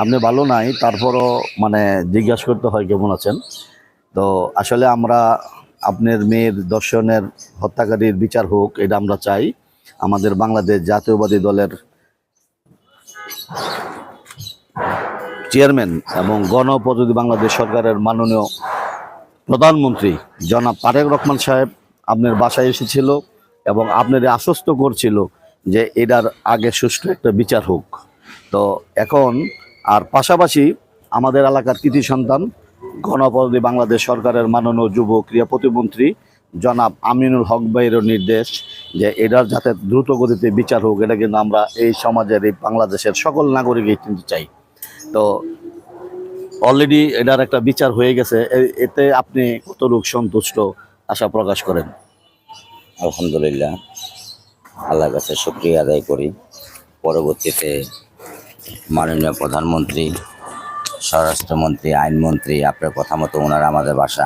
আপনি ভালো নাই, তারপরও মানে জিজ্ঞাসা করতে হয় কেমন আছেন। তো আসলে আমরা আপনার মেয়ের দর্শনের হত্যাকারীর বিচার হোক, এটা আমরা চাই। আমাদের বাংলাদেশ জাতীয়বাদী দলের চেয়ারম্যান এবং গণপ্রজাতন্ত্রী বাংলাদেশ সরকারের মাননীয় প্রধানমন্ত্রী জনাব তারেক রহমান সাহেব আপনার বাসায় এসেছিল এবং আপনার আশ্বস্ত করছিল যে এটার আগে সুষ্ঠু একটা বিচার হোক। তো এখন আর পাশাপাশি আমাদের এলাকার কৃতি সন্তান গণপ্রজাতন্ত্রী বাংলাদেশ সরকারের মাননীয় যুব ক্রীড়া প্রতিমন্ত্রী জনাব আমিনুল হক ভাইয়েরও নির্দেশ যে এটার যাতে দ্রুত গতিতে বিচার হোক। এটা কিন্তু আমরা এই সমাজের, এই বাংলাদেশের সকল নাগরিকই কিন্তু চাই। তো অলরেডি এটার একটা বিচার হয়ে গেছে, এতে আপনি কতটুকু সন্তুষ্ট আশা প্রকাশ করেন? আলহামদুলিল্লাহ, আল্লাহর কাছে শুকরিয়া আদায় করি। পরবর্তীতে মাননীয় প্রধানমন্ত্রী, স্বরাষ্ট্রমন্ত্রী, আইনমন্ত্রী আপনার কথা মতো ওনারা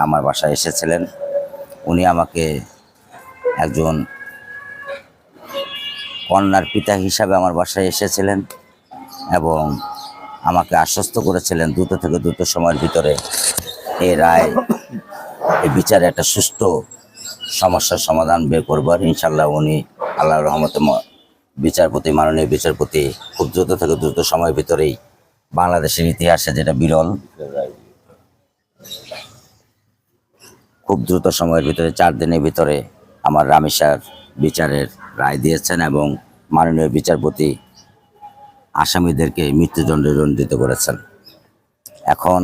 আমার বাসায় এসেছিলেন। উনি আমাকে একজন কন্যার পিতা হিসাবে আমার বাসায় এসেছিলেন এবং আমাকে আশ্বস্ত করেছিলেন দ্রুত থেকে দ্রুত সময়ের ভিতরে এই রায়, এই বিচারে একটা সুষ্ঠু সমস্যার সমাধান বের করবার। ইনশাল্লাহ উনি আল্লাহর রহমতে বিচারপতি, মাননীয় বিচারপতি খুব দ্রুত থেকে দ্রুত সময়ের ভিতরেই বাংলাদেশের ইতিহাসে যেটা বিরল, খুব দ্রুত সময়ের ভিতরে 4 দিনের ভিতরে আমার রামেসার বিচারের রায় দিয়েছেন এবং মাননীয় বিচারপতি আসামিদেরকে মৃত্যুদণ্ডে দণ্ডিত করেছেন। এখন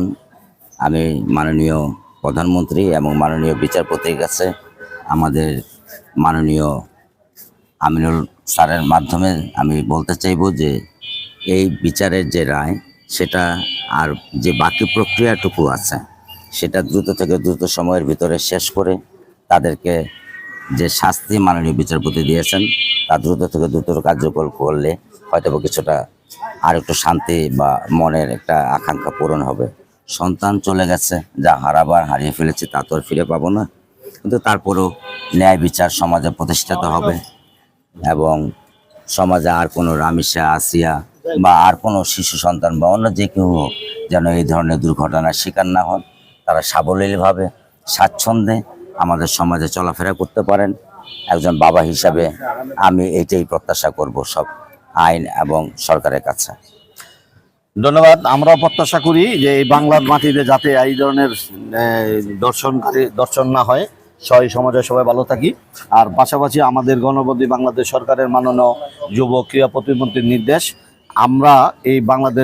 আমি মাননীয় প্রধানমন্ত্রী এবং মাননীয় বিচারপতির কাছে আমাদের মাননীয় আমিনুল স্যারের মাধ্যমে আমি বলতে চাইব যে এই বিচারের যে রায়, সেটা আর যে বাকি প্রক্রিয়াটুকু আছে সেটা দ্রুত থেকে দ্রুত সময়ের ভিতরে শেষ করে তাদেরকে যে শাস্তি মাননীয় বিচারপতি দিয়েছেন তা দ্রুত থেকে দ্রুত কার্যকর করলে হয়তো কিছুটা আর একটু শান্তি বা মনের একটা আকাঙ্ক্ষা পূরণ হবে। সন্তান চলে গেছে, যা হারিয়ে ফেলেছি তা তো আর ফিরে পাবো না, কিন্তু তারপরেও ন্যায় বিচার সমাজে প্রতিষ্ঠিত হবে এবং সমাজে আর কোনো রামিসা, আসিয়া বা আর কোনো শিশু সন্তান বা অন্য যে কেউ যেন এই ধরনের দুর্ঘটনার শিকার না হন। তারা সাবলীলভাবে স্বাচ্ছন্দ্যে আমাদের সমাজে চলাফেরা করতে পারেন। একজন বাবা হিসাবে আমি এইটাই প্রত্যাশা করব সব আইন এবং সরকারের কাছে। ধন্যবাদ। আমরাও প্রত্যাশা করি যে এই বাংলার মাটিতে যাতে এই ধরনের দর্শন না হয়, সমাজের সবাই ভালো থাকি। আর পাশাপাশি আমাদের গণপ্রজাতন্ত্রী বাংলাদেশ সরকারের মাননীয় যুব ক্রীড়া প্রতিমন্ত্রীর নির্দেশ, আমরা এই বাংলাদেশ